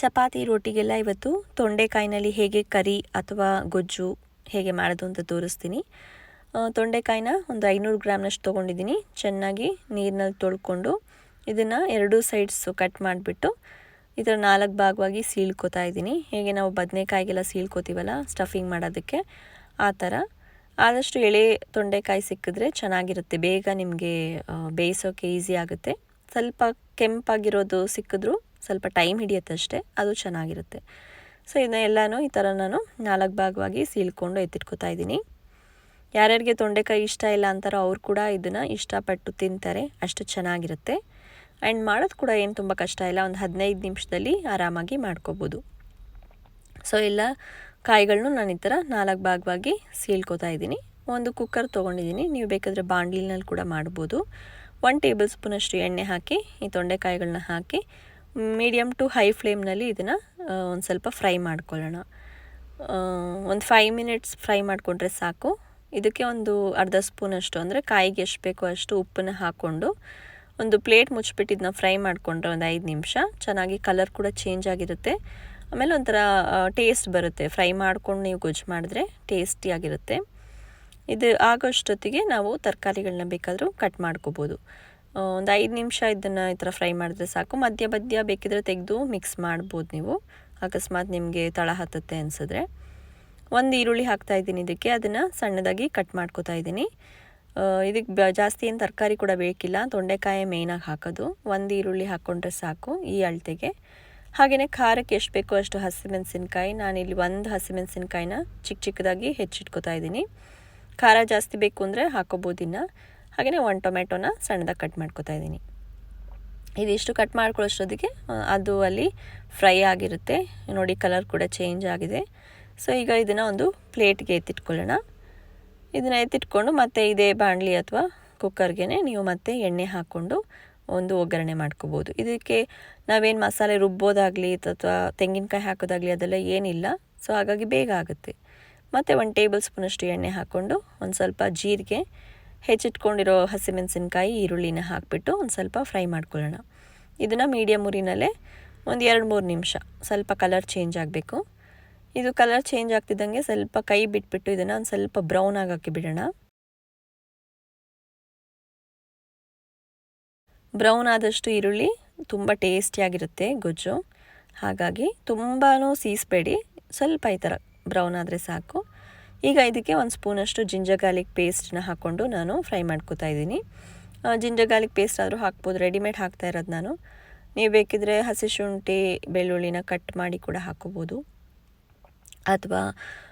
ಚಪಾತಿ ರೋಟಿಗೆಲ್ಲ ಇವತ್ತು ತೊಂಡೆಕಾಯಿನಲ್ಲಿ ಹೇಗೆ ಕರಿ ಅಥವಾ ಗೊಜ್ಜು ಹೇಗೆ ಮಾಡೋದು ಅಂತ ತೋರಿಸ್ತೀನಿ. ತೊಂಡೆಕಾಯಿನ ಒಂದು 500 ಗ್ರಾಮ್ನಷ್ಟು ತೊಗೊಂಡಿದ್ದೀನಿ. ಚೆನ್ನಾಗಿ ನೀರಿನಲ್ಲಿ ತೊಳ್ಕೊಂಡು ಇದನ್ನು 2 ಸೈಡ್ಸು ಕಟ್ ಮಾಡಿಬಿಟ್ಟು ಈ ಥರ 4 ಭಾಗವಾಗಿ ಸೀಳ್ಕೊತಾ ಇದ್ದೀನಿ. ಹೇಗೆ ನಾವು ಬದನೆಕಾಯಿಗೆಲ್ಲ ಸೀಳ್ಕೊತೀವಲ್ಲ ಸ್ಟಫಿಂಗ್ ಮಾಡೋದಕ್ಕೆ, ಆ ಥರ. ಆದಷ್ಟು ಎಳೆ ತೊಂಡೆಕಾಯಿ ಸಿಕ್ಕಿದ್ರೆ ಚೆನ್ನಾಗಿರುತ್ತೆ, ಬೇಗ ನಿಮಗೆ ಬೇಯಿಸೋಕ್ಕೆ ಈಸಿ ಆಗುತ್ತೆ. ಸ್ವಲ್ಪ ಕೆಂಪಾಗಿರೋದು ಸಿಕ್ಕಿದ್ರೂ ಸ್ವಲ್ಪ ಟೈಮ್ ಹಿಡಿಯುತ್ತೆ ಅಷ್ಟೇ, ಅದು ಚೆನ್ನಾಗಿರುತ್ತೆ. ಸೊ ಇದನ್ನೆಲ್ಲನೂ ಈ ಥರ ನಾನು 4 ಭಾಗವಾಗಿ ಸೀಳ್ಕೊಂಡು ಎತ್ತಿಟ್ಕೊತಾ ಇದ್ದೀನಿ. ಯಾರ್ಯಾರಿಗೆ ತೊಂಡೆಕಾಯಿ ಇಷ್ಟ ಇಲ್ಲ ಅಂತಾರೋ ಅವ್ರು ಕೂಡ ಇದನ್ನು ಇಷ್ಟಪಟ್ಟು ತಿಂತಾರೆ, ಅಷ್ಟು ಚೆನ್ನಾಗಿರುತ್ತೆ. ಆ್ಯಂಡ್ ಮಾಡೋದು ಕೂಡ ಏನು ತುಂಬ ಕಷ್ಟ ಇಲ್ಲ, ಒಂದು 15 ನಿಮಿಷದಲ್ಲಿ ಆರಾಮಾಗಿ ಮಾಡ್ಕೋಬೋದು. ಸೊ ಎಲ್ಲ ಕಾಯಿಗಳನ್ನೂ ನಾನು ಈ ಥರ 4 ಭಾಗವಾಗಿ ಸೀಳ್ಕೊತಾ ಇದ್ದೀನಿ. ಒಂದು ಕುಕ್ಕರ್ ತೊಗೊಂಡಿದ್ದೀನಿ, ನೀವು ಬೇಕಾದರೆ ಬಾಣಲಿನಲ್ಲಿ ಕೂಡ ಮಾಡ್ಬೋದು. 1 ಟೇಬಲ್ ಸ್ಪೂನಷ್ಟು ಎಣ್ಣೆ ಹಾಕಿ ಈ ತೊಂಡೆಕಾಯಿಗಳನ್ನ ಹಾಕಿ ಮೀಡಿಯಮ್ ಟು ಹೈ ಫ್ಲೇಮ್ನಲ್ಲಿ ಇದನ್ನು ಒಂದು ಸ್ವಲ್ಪ ಫ್ರೈ ಮಾಡ್ಕೊಳ್ಳೋಣ. ಒಂದು 5 ಮಿನಿಟ್ಸ್ ಫ್ರೈ ಮಾಡಿಕೊಂಡ್ರೆ ಸಾಕು. ಇದಕ್ಕೆ ಒಂದು ಅರ್ಧ ಸ್ಪೂನಷ್ಟು, ಅಂದರೆ ಕಾಯಿಗೆ ಎಷ್ಟು ಬೇಕೋ ಅಷ್ಟು ಉಪ್ಪನ್ನು ಹಾಕ್ಕೊಂಡು ಒಂದು ಪ್ಲೇಟ್ ಮುಚ್ಚಿಬಿಟ್ಟು ಇದನ್ನ ಫ್ರೈ ಮಾಡಿಕೊಂಡ್ರೆ ಒಂದು 5 ನಿಮಿಷ ಚೆನ್ನಾಗಿ ಕಲರ್ ಕೂಡ ಚೇಂಜ್ ಆಗಿರುತ್ತೆ. ಆಮೇಲೆ ಒಂಥರ ಟೇಸ್ಟ್ ಬರುತ್ತೆ. ಫ್ರೈ ಮಾಡ್ಕೊಂಡು ನೀವು ಗೊಜ್ಜು ಮಾಡಿದ್ರೆ ಟೇಸ್ಟಿಯಾಗಿರುತ್ತೆ. ಇದು ಆಗೋಷ್ಟೊತ್ತಿಗೆ ನಾವು ತರಕಾರಿಗಳನ್ನ ಬೇಕಾದರೂ ಕಟ್ ಮಾಡ್ಕೋಬೋದು. ಒಂದು 5 ನಿಮಿಷ ಇದನ್ನು ಈ ಥರ ಫ್ರೈ ಮಾಡಿದ್ರೆ ಸಾಕು. ಮಧ್ಯ ಮಧ್ಯ ಬೇಕಿದ್ರೆ ತೆಗೆದು ಮಿಕ್ಸ್ ಮಾಡ್ಬೋದು ನೀವು, ಅಕಸ್ಮಾತ್ ನಿಮಗೆ ತಳ ಹತ್ತುತ್ತೆ ಅನಿಸಿದ್ರೆ. ಒಂದು ಈರುಳ್ಳಿ ಹಾಕ್ತಾಯಿದ್ದೀನಿ ಇದಕ್ಕೆ, ಅದನ್ನು ಸಣ್ಣದಾಗಿ ಕಟ್ ಮಾಡ್ಕೋತಾ ಇದ್ದೀನಿ. ಇದಕ್ಕೆ ಜಾಸ್ತಿ ಏನು ತರಕಾರಿ ಕೂಡ ಬೇಕಿಲ್ಲ, ತೊಂಡೆಕಾಯಿ ಮೇಯ್ನಾಗಿ ಹಾಕೋದು. ಒಂದು ಈರುಳ್ಳಿ ಹಾಕ್ಕೊಂಡ್ರೆ ಸಾಕು ಈ ಅಳತೆಗೆ. ಹಾಗೆಯೇ ಖಾರಕ್ಕೆ ಎಷ್ಟು ಬೇಕೋ ಅಷ್ಟು ಹಸಿಮೆಣಸಿನ್ಕಾಯಿ, ನಾನಿಲ್ಲಿ 1 ಹಸಿಮೆಣಸಿನ್ಕಾಯಿನ ಚಿಕ್ಕದಾಗಿ ಹೆಚ್ಚಿಟ್ಕೋತಾ ಇದ್ದೀನಿ. ಖಾರ ಜಾಸ್ತಿ ಬೇಕು ಅಂದರೆ ಹಾಕೋಬೋದು ಇನ್ನು. ಹಾಗೆಯೇ 1 ಟೊಮೆಟೊನ ಸಣ್ಣದಾಗಿ ಕಟ್ ಮಾಡ್ಕೋತಾ ಇದ್ದೀನಿ. ಇದಿಷ್ಟು ಕಟ್ ಮಾಡ್ಕೊಳ್ಳೋಷ್ಟೊತ್ತಿಗೆ ಅದು ಅಲ್ಲಿ ಫ್ರೈ ಆಗಿರುತ್ತೆ. ನೋಡಿ ಕಲರ್ ಕೂಡ ಚೇಂಜ್ ಆಗಿದೆ. ಸೊ ಈಗ ಇದನ್ನು ಒಂದು ಪ್ಲೇಟ್ಗೆ ಎತ್ತಿಟ್ಕೊಳ್ಳೋಣ. ಇದನ್ನು ಎತ್ತಿಟ್ಕೊಂಡು ಮತ್ತೆ ಇದೇ ಬಾಣಲಿ ಅಥವಾ ಕುಕ್ಕರ್ಗೆ ನೀವು ಮತ್ತೆ ಎಣ್ಣೆ ಹಾಕ್ಕೊಂಡು ಒಂದು ಒಗ್ಗರಣೆ ಮಾಡ್ಕೋಬೋದು. ಇದಕ್ಕೆ ನಾವೇನು ಮಸಾಲೆ ರುಬ್ಬೋದಾಗಲಿ ಅಥವಾ ತೆಂಗಿನಕಾಯಿ ಹಾಕೋದಾಗಲಿ ಅದೆಲ್ಲ ಏನಿಲ್ಲ. ಸೊ ಹಾಗಾಗಿ ಬೇಗ ಆಗುತ್ತೆ. ಮತ್ತು 1 ಟೇಬಲ್ ಸ್ಪೂನಷ್ಟು ಎಣ್ಣೆ ಹಾಕ್ಕೊಂಡು ಒಂದು ಸ್ವಲ್ಪ ಜೀರಿಗೆ, ಹೆಚ್ಚಿಟ್ಕೊಂಡಿರೋ ಹಸಿಮೆಣಸಿನ್ಕಾಯಿ, ಈರುಳ್ಳಿನ ಹಾಕಿಬಿಟ್ಟು ಒಂದು ಸ್ವಲ್ಪ ಫ್ರೈ ಮಾಡ್ಕೊಳ್ಳೋಣ. ಇದನ್ನು ಮೀಡಿಯಮ್ ಉರಿನಲ್ಲೇ ಒಂದು 2-3 ನಿಮಿಷ ಸ್ವಲ್ಪ ಕಲರ್ ಚೇಂಜ್ ಆಗಬೇಕು. ಇದು ಕಲರ್ ಚೇಂಜ್ ಆಗ್ತಿದ್ದಂಗೆ ಸ್ವಲ್ಪ ಕೈ ಬಿಟ್ಬಿಟ್ಟು ಇದನ್ನು ಒಂದು ಸ್ವಲ್ಪ ಬ್ರೌನ್ ಆಗೋಕ್ಕೆ ಬಿಡೋಣ. ಬ್ರೌನ್ ಆದಷ್ಟು ಈರುಳ್ಳಿ ತುಂಬ ಟೇಸ್ಟಿಯಾಗಿರುತ್ತೆ ಗೊಜ್ಜು. ಹಾಗಾಗಿ ತುಂಬಾ ಸೀಸ್ಬೇಡಿ, ಸ್ವಲ್ಪ ಈ ಥರ ಬ್ರೌನ್ ಆದರೆ ಸಾಕು. ಈಗ ಇದಕ್ಕೆ 1 ಸ್ಪೂನಷ್ಟು ಜಿಂಜರ್ ಗಾರ್ಲಿಕ್ ಪೇಸ್ಟನ್ನ ಹಾಕ್ಕೊಂಡು ನಾನು ಫ್ರೈ ಮಾಡ್ಕೋತಾ ಇದ್ದೀನಿ. ಜಿಂಜರ್ ಗಾರ್ಲಿಕ್ ಪೇಸ್ಟ್ ಆದರೂ ಹಾಕ್ಬೋದು, ರೆಡಿಮೇಡ್ ಹಾಕ್ತಾ ಇರೋದು ನಾನು. ನೀವು ಬೇಕಿದ್ರೆ ಹಸಿ ಶುಂಠಿ ಬೆಳ್ಳುಳ್ಳಿನ ಕಟ್ ಮಾಡಿ ಕೂಡ ಹಾಕೋಬೋದು, ಅಥವಾ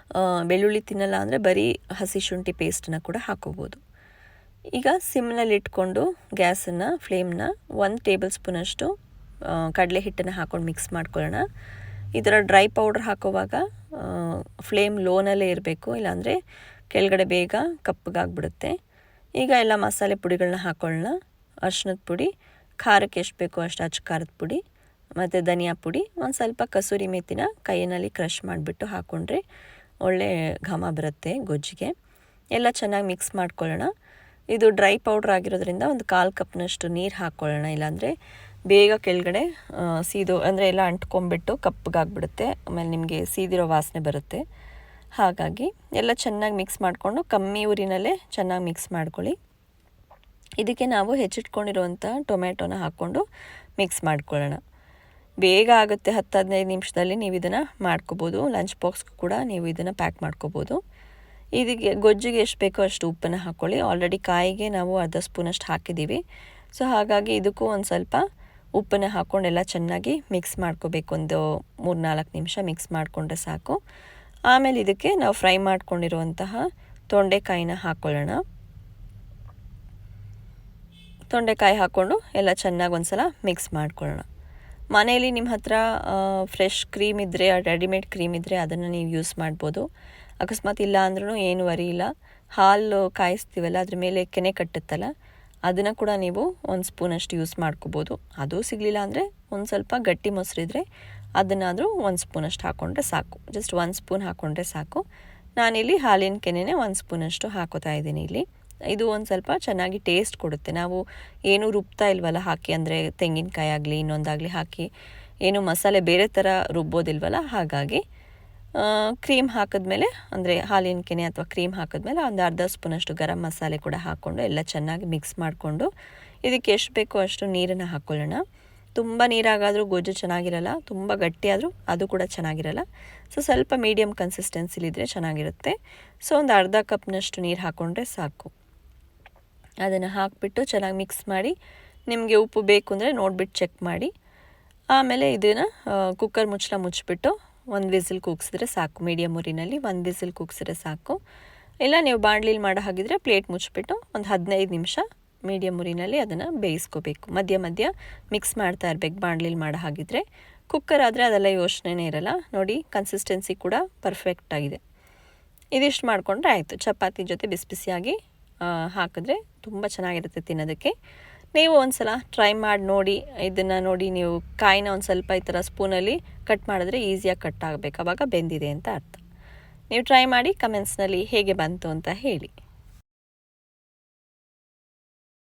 ಬೆಳ್ಳುಳ್ಳಿ ತಿನ್ನಲ್ಲ ಅಂದರೆ ಬರೀ ಹಸಿ ಶುಂಠಿ ಪೇಸ್ಟನ್ನ ಕೂಡ ಹಾಕೋಬೋದು. ಈಗ ಸಿಮ್ನಲ್ಲಿ ಇಟ್ಕೊಂಡು ಗ್ಯಾಸನ್ನು ಫ್ಲೇಮ್ನ 1 ಟೇಬಲ್ ಸ್ಪೂನಷ್ಟು ಕಡಲೆ ಹಿಟ್ಟನ್ನು ಹಾಕ್ಕೊಂಡು ಮಿಕ್ಸ್ ಮಾಡ್ಕೊಳ್ಳೋಣ. ಈ ಥರ ಡ್ರೈ ಪೌಡ್ರ್ ಹಾಕೋವಾಗ ಫ್ಲೇಮ್ ಲೋನಲ್ಲೇ ಇರಬೇಕು, ಇಲ್ಲಾಂದರೆ ಕೆಳಗಡೆ ಬೇಗ ಕಪ್ಪಗಾಗ್ಬಿಡುತ್ತೆ. ಈಗ ಎಲ್ಲ ಮಸಾಲೆ ಪುಡಿಗಳನ್ನ ಹಾಕ್ಕೊಳ್ಳೋಣ. ಅರಿಶಿನದ ಪುಡಿ, ಖಾರಕ್ಕೆ ಎಷ್ಟು ಬೇಕೋ ಅಷ್ಟು ಅಚ್ಚ ಖಾರದ ಪುಡಿ, ಮತ್ತು ಧನಿಯಾ ಪುಡಿ, ಒಂದು ಸ್ವಲ್ಪ ಕಸೂರಿ ಮೆಥಿನ ಕೈಯಲ್ಲಿ ಕ್ರಷ್ ಮಾಡಿಬಿಟ್ಟು ಹಾಕ್ಕೊಂಡ್ರೆ ಒಳ್ಳೆ ಘಮ ಬರುತ್ತೆ ಗೊಜ್ಜಿಗೆ. ಎಲ್ಲ ಚೆನ್ನಾಗಿ ಮಿಕ್ಸ್ ಮಾಡ್ಕೊಳ್ಳೋಣ. ಇದು ಡ್ರೈ ಪೌಡ್ರ್ ಆಗಿರೋದ್ರಿಂದ ಒಂದು 1/4 ಕಪ್ನಷ್ಟು ನೀರು ಹಾಕ್ಕೊಳ್ಳೋಣ, ಇಲ್ಲಾಂದರೆ ಬೇಗ ಕೆಳಗಡೆ ಸೀದೋ ಅಂದರೆ ಎಲ್ಲ ಅಂಟ್ಕೊಂಡ್ಬಿಟ್ಟು ಕಪ್ಪಗಾಗ್ಬಿಡುತ್ತೆ, ಆಮೇಲೆ ನಿಮಗೆ ಸೀದಿರೋ ವಾಸನೆ ಬರುತ್ತೆ. ಹಾಗಾಗಿ ಎಲ್ಲ ಚೆನ್ನಾಗಿ ಮಿಕ್ಸ್ ಮಾಡಿಕೊಂಡು ಕಮ್ಮಿ ಉರಿನಲ್ಲೇ ಚೆನ್ನಾಗಿ ಮಿಕ್ಸ್ ಮಾಡ್ಕೊಳ್ಳಿ. ಇದಕ್ಕೆ ನಾವು ಹೆಚ್ಚಿಟ್ಕೊಂಡಿರುವಂಥ ಟೊಮೆಟೊನ ಹಾಕ್ಕೊಂಡು ಮಿಕ್ಸ್ ಮಾಡ್ಕೊಳ್ಳೋಣ. ಬೇಗ ಆಗುತ್ತೆ, 10-15 ನಿಮಿಷದಲ್ಲಿ ನೀವು ಇದನ್ನು ಮಾಡ್ಕೋಬೋದು. ಲಂಚ್ ಬಾಕ್ಸ್ಗೂ ಕೂಡ ನೀವು ಇದನ್ನು ಪ್ಯಾಕ್ ಮಾಡ್ಕೋಬೋದು. ಇದಕ್ಕೆ ಗೊಜ್ಜಿಗೆ ಎಷ್ಟು ಬೇಕೋ ಅಷ್ಟು ಉಪ್ಪನ್ನು ಹಾಕ್ಕೊಳ್ಳಿ. ಆಲ್ರೆಡಿ ಕಾಯಿಗೆ ನಾವು ಅರ್ಧ ಸ್ಪೂನಷ್ಟು ಹಾಕಿದ್ದೀವಿ. ಸೊ ಹಾಗಾಗಿ ಇದಕ್ಕೂ ಒಂದು ಸ್ವಲ್ಪ ಉಪ್ಪನ್ನು ಹಾಕ್ಕೊಂಡೆಲ್ಲ ಚೆನ್ನಾಗಿ ಮಿಕ್ಸ್ ಮಾಡ್ಕೋಬೇಕು. ಒಂದು 3-4 ನಿಮಿಷ ಮಿಕ್ಸ್ ಮಾಡಿಕೊಂಡ್ರೆ ಸಾಕು. ಆಮೇಲೆ ಇದಕ್ಕೆ ನಾವು ಫ್ರೈ ಮಾಡ್ಕೊಂಡಿರುವಂತಹ ತೊಂಡೆಕಾಯಿನ ಹಾಕ್ಕೊಳ್ಳೋಣ. ತೊಂಡೆಕಾಯಿ ಹಾಕ್ಕೊಂಡು ಎಲ್ಲ ಚೆನ್ನಾಗಿ ಒಂದು ಸಲ ಮಿಕ್ಸ್ ಮಾಡ್ಕೊಳ್ಳೋಣ. ಮನೆಯಲ್ಲಿ ನಿಮ್ಮ ಹತ್ರ ಫ್ರೆಶ್ ಕ್ರೀಮ್ ಇದ್ದರೆ, ರೆಡಿಮೇಡ್ ಕ್ರೀಮ್ ಇದ್ದರೆ ಅದನ್ನು ನೀವು ಯೂಸ್ ಮಾಡ್ಬೋದು. ಅಕಸ್ಮಾತ್ ಇಲ್ಲ ಅಂದ್ರೂ ಏನು ವರಿ ಇಲ್ಲ. ಹಾಲು ಕಾಯಿಸ್ತೀವಲ್ಲ ಅದ್ರ ಮೇಲೆ ಕೆನೆ ಕಟ್ಟುತ್ತಲ್ಲ, ಅದನ್ನು ಕೂಡ ನೀವು 1 ಸ್ಪೂನಷ್ಟು ಯೂಸ್ ಮಾಡ್ಕೋಬೋದು. ಅದು ಸಿಗಲಿಲ್ಲ ಅಂದರೆ ಒಂದು ಸ್ವಲ್ಪ ಗಟ್ಟಿ ಮೊಸರಿದ್ರೆ ಅದನ್ನಾದರೂ 1 ಸ್ಪೂನಷ್ಟು ಹಾಕ್ಕೊಂಡ್ರೆ ಸಾಕು. ಜಸ್ಟ್ 1 ಸ್ಪೂನ್ ಹಾಕ್ಕೊಂಡ್ರೆ ಸಾಕು. ನಾನಿಲ್ಲಿ ಹಾಲಿನ ಕೆನೆನೇ 1 ಸ್ಪೂನಷ್ಟು ಹಾಕೋತಾ ಇದ್ದೀನಿ ಇಲ್ಲಿ. ಇದು ಒಂದು ಸ್ವಲ್ಪ ಚೆನ್ನಾಗಿ ಟೇಸ್ಟ್ ಕೊಡುತ್ತೆ. ನಾವು ಏನೂ ರುಬ್ತಾ ಇಲ್ವಲ್ಲ ಹಾಕಿ, ಅಂದರೆ ತೆಂಗಿನಕಾಯಿ ಆಗಲಿ ಇನ್ನೊಂದಾಗಲಿ ಹಾಕಿ ಏನು ಮಸಾಲೆ ಬೇರೆ ಥರ ರುಬ್ಬೋದಿಲ್ವಲ್ಲ, ಹಾಗಾಗಿ ಕ್ರೀಮ್ ಹಾಕಿದ್ಮೇಲೆ ಅಂದರೆ ಹಾಲಿನ ಕೆನೆ ಅಥವಾ ಕ್ರೀಮ್ ಹಾಕಿದ್ಮೇಲೆ ಒಂದು ಅರ್ಧ ಸ್ಪೂನಷ್ಟು ಗರಂ ಮಸಾಲೆ ಕೂಡ ಹಾಕ್ಕೊಂಡು ಎಲ್ಲ ಚೆನ್ನಾಗಿ ಮಿಕ್ಸ್ ಮಾಡಿಕೊಂಡು ಇದಕ್ಕೆ ಎಷ್ಟು ಬೇಕೋ ಅಷ್ಟು ನೀರನ್ನು ಹಾಕ್ಕೊಳ್ಳೋಣ. ತುಂಬ ನೀರಾಗಾದರೂ ಗೊಜ್ಜು ಚೆನ್ನಾಗಿರಲ್ಲ, ತುಂಬ ಗಟ್ಟಿಯಾದರೂ ಅದು ಕೂಡ ಚೆನ್ನಾಗಿರಲ್ಲ. ಸೊ ಸ್ವಲ್ಪ ಮೀಡಿಯಮ್ ಕನ್ಸಿಸ್ಟೆನ್ಸಿಲಿದ್ದರೆ ಚೆನ್ನಾಗಿರುತ್ತೆ. ಸೊ ಒಂದು ಅರ್ಧ ಕಪ್ನಷ್ಟು ನೀರು ಹಾಕ್ಕೊಂಡ್ರೆ ಸಾಕು. ಅದನ್ನು ಹಾಕಿಬಿಟ್ಟು ಚೆನ್ನಾಗಿ ಮಿಕ್ಸ್ ಮಾಡಿ, ನಿಮಗೆ ಉಪ್ಪು ಬೇಕು ಅಂದರೆ ನೋಡಿಬಿಟ್ಟು ಚೆಕ್ ಮಾಡಿ. ಆಮೇಲೆ ಇದನ್ನು ಕುಕ್ಕರ್ ಮುಚ್ಚಳ ಮುಚ್ಚಿಬಿಟ್ಟು ಒಂದು ವಿಸಿಲ್ ಕೂಗಿಸಿದ್ರೆ ಸಾಕು. ಮೀಡಿಯಮ್ ಉರಿನಲ್ಲಿ ಒಂದು ವಿಸಿಲ್ ಕೂಗಿಸಿದ್ರೆ ಸಾಕು. ಇಲ್ಲ ನೀವು ಬಾಣಲಿಲಿ ಮಾಡೋ ಹಾಗಿದ್ರೆ ಪ್ಲೇಟ್ ಮುಚ್ಚಿಬಿಟ್ಟು ಒಂದು 15 ನಿಮಿಷ ಮೀಡಿಯಮ್ ಉರಿನಲ್ಲಿ ಅದನ್ನು ಬೇಯಿಸ್ಕೋಬೇಕು. ಮಧ್ಯ ಮಧ್ಯ ಮಿಕ್ಸ್ ಮಾಡ್ತಾ ಇರಬೇಕು ಬಾಣಲಿಲಿ ಮಾಡೋ ಹಾಗಿದ್ರೆ. ಕುಕ್ಕರ್ ಆದರೆ ಅದೆಲ್ಲ ಯೋಚನೆನೇ ಇರಲ್ಲ. ನೋಡಿ, ಕನ್ಸಿಸ್ಟೆನ್ಸಿ ಕೂಡ ಪರ್ಫೆಕ್ಟ್ ಆಗಿದೆ. ಇದಿಷ್ಟು ಮಾಡಿಕೊಂಡ್ರೆ ಆಯಿತು. ಚಪಾತಿ ಜೊತೆ ಬಿಸಿ ಬಿಸಿಯಾಗಿ ಹಾಕಿದ್ರೆ ತುಂಬ ಚೆನ್ನಾಗಿರುತ್ತೆ ತಿನ್ನೋದಕ್ಕೆ. ನೀವು ಒಂದು ಸಲ ಟ್ರೈ ಮಾಡಿ ನೋಡಿ. ಇದನ್ನು ನೋಡಿ, ನೀವು ಕಾಯಿನ ಒಂದು ಸ್ವಲ್ಪ ಈ ಥರ ಸ್ಪೂನಲ್ಲಿ ಕಟ್ ಮಾಡಿದ್ರೆ ಈಸಿಯಾಗಿ ಕಟ್ ಆಗಬೇಕು, ಆವಾಗ ಬೆಂದಿದೆ ಅಂತ ಅರ್ಥ. ನೀವು ಟ್ರೈ ಮಾಡಿ ಕಮೆಂಟ್ಸ್ನಲ್ಲಿ ಹೇಗೆ ಬಂತು ಅಂತ ಹೇಳಿ.